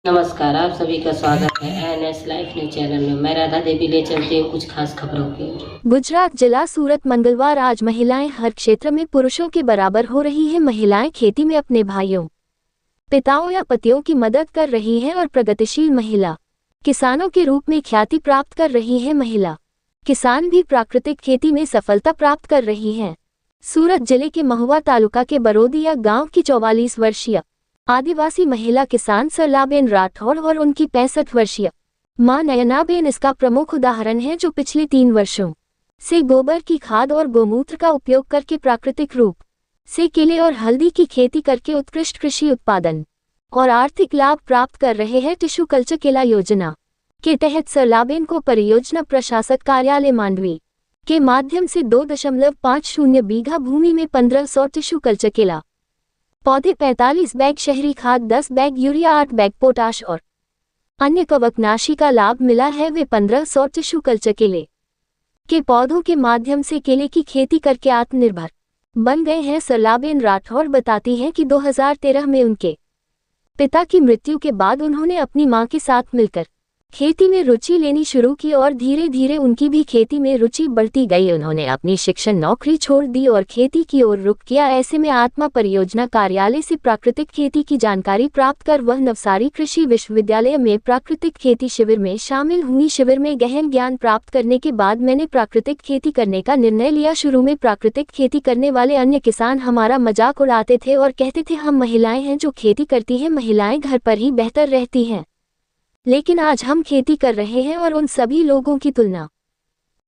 नमस्कार, आप सभी का स्वागत है एनएस लाइफ न्यूज चैनल में। मैं राधा देवी ले चलती हूँ कुछ खास खबरों की। गुजरात जिला सूरत मंगलवार। आज महिलाएं हर क्षेत्र में पुरुषों के बराबर हो रही हैं। महिलाएं खेती में अपने भाइयों, पिताओं या पतियों की मदद कर रही हैं और प्रगतिशील महिला किसानों के रूप में ख्याति प्राप्त कर रही है। महिला किसान भी प्राकृतिक खेती में सफलता प्राप्त कर रही हैं। सूरत जिले के महुआ तालुका के बरोदिया गांव की 44 वर्षीय आदिवासी महिला किसान सरलाबेन राठौड़ और उनकी 65 वर्षीय मां नयनाबेन इसका प्रमुख उदाहरण है, जो पिछले 3 वर्षों से गोबर की खाद और गोमूत्र का उपयोग करके प्राकृतिक रूप से केले और हल्दी की खेती करके उत्कृष्ट कृषि उत्पादन और आर्थिक लाभ प्राप्त कर रहे हैं। टिश्यू कल्चर केला योजना के तहत सरलाबेन को परियोजना प्रशासक कार्यालय मांडवी के माध्यम से 2.50 बीघा भूमि में 1500 टिश्यू कल्चर केला पौधे, 45 बैग शहरी खाद, 10 बैग यूरिया, 8 बैग पोटाश और अन्य कवकनाशी का लाभ मिला है। वे 1500 टिश्यू कल्चर केले के पौधों के माध्यम से केले की खेती करके आत्मनिर्भर बन गए हैं। सरलाबेन राठौड़ बताती हैं कि 2013 में उनके पिता की मृत्यु के बाद उन्होंने अपनी मां के साथ मिलकर खेती में रुचि लेनी शुरू की और धीरे धीरे उनकी भी खेती में रुचि बढ़ती गई। उन्होंने अपनी शिक्षण नौकरी छोड़ दी और खेती की ओर रुख किया। ऐसे में आत्मा परियोजना कार्यालय से प्राकृतिक खेती की जानकारी प्राप्त कर वह नवसारी कृषि विश्वविद्यालय में प्राकृतिक खेती शिविर में शामिल हुई। शिविर में गहन ज्ञान प्राप्त करने के बाद मैंने प्राकृतिक खेती करने का निर्णय लिया। शुरू में प्राकृतिक खेती करने वाले अन्य किसान हमारा मजाक उड़ाते थे और कहते थे हम महिलाएं हैं जो खेती करती हैं, महिलाएं घर पर ही बेहतर रहती हैं। लेकिन आज हम खेती कर रहे हैं और उन सभी लोगों की तुलना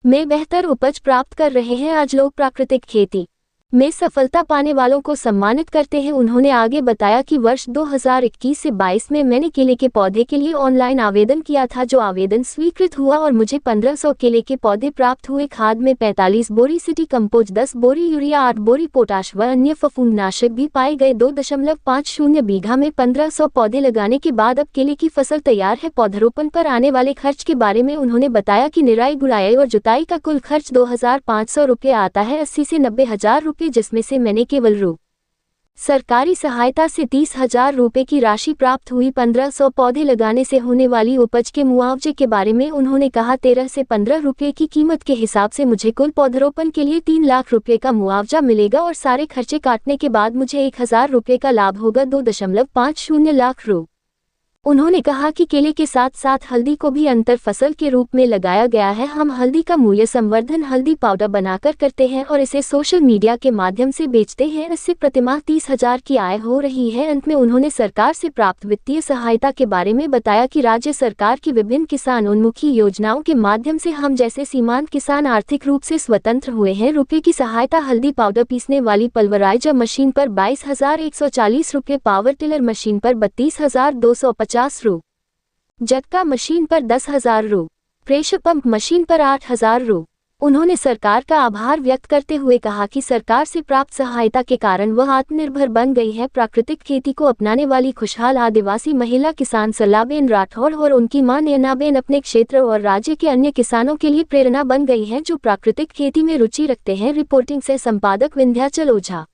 में बेहतर उपज प्राप्त कर रहे हैं। आज लोग प्राकृतिक खेती में सफलता पाने वालों को सम्मानित करते हैं। उन्होंने आगे बताया कि वर्ष 2021 से 22 में मैंने केले के पौधे के लिए ऑनलाइन आवेदन किया था, जो आवेदन स्वीकृत हुआ और मुझे 1500 केले के पौधे प्राप्त हुए। खाद में 45 बोरी सिटी कंपोस्ट, 10 बोरी यूरिया, 8 बोरी पोटाश व अन्य फफूंदनाशक भी पाए गए। 2.50 बीघा में 1500 पौधे लगाने के बाद अब केले की फसल तैयार है। पौधरोपण पर आने वाले खर्च के बारे में उन्होंने बताया कि निराई गुड़ाई और जुताई का कुल खर्च 2500 रुपये आता है, 80 से 90 हजार रुपये, जिसमें से मैंने केवल सरकारी सहायता से 30,000 रुपये की राशि प्राप्त हुई। 1500 पौधे लगाने से होने वाली उपज के मुआवजे के बारे में उन्होंने कहा 13 से 15 रुपये की कीमत के हिसाब से मुझे कुल पौधरोपण के लिए 3 लाख रुपये का मुआवजा मिलेगा और सारे खर्चे काटने के बाद मुझे 1000 रुपये का लाभ होगा, 2.50 लाख रुपये। उन्होंने कहा कि केले के साथ साथ हल्दी को भी अंतर फसल के रूप में लगाया गया है। हम हल्दी का मूल्य संवर्धन हल्दी पाउडर बनाकर करते हैं और इसे सोशल मीडिया के माध्यम से बेचते हैं। इससे प्रतिमाह 30,000 की आय हो रही है। अंत में उन्होंने सरकार से प्राप्त वित्तीय सहायता के बारे में बताया कि राज्य सरकार की विभिन्न किसान उन्मुखी योजनाओं के माध्यम से हम जैसे सीमांत किसान आर्थिक रूप से स्वतंत्र हुए हैं। रुपये की सहायता हल्दी पाउडर पीसने वाली पल्वराइजर मशीन पर 22,140 रुपये, पावर टिलर मशीन पर 32,250 रु, झटका मशीन पर 10,000 रु, प्रेशर पंप मशीन पर 8,000 रु। उन्होंने सरकार का आभार व्यक्त करते हुए कहा कि सरकार से प्राप्त सहायता के कारण वह आत्मनिर्भर बन गई है। प्राकृतिक खेती को अपनाने वाली खुशहाल आदिवासी महिला किसान सरलाबेन राठौड़ और उनकी मां नयनाबेन अपने क्षेत्र और राज्य के अन्य किसानों के लिए प्रेरणा बन गई हैं, जो प्राकृतिक खेती में रुचि रखते हैं। रिपोर्टिंग से संपादक विंध्याचल ओझा।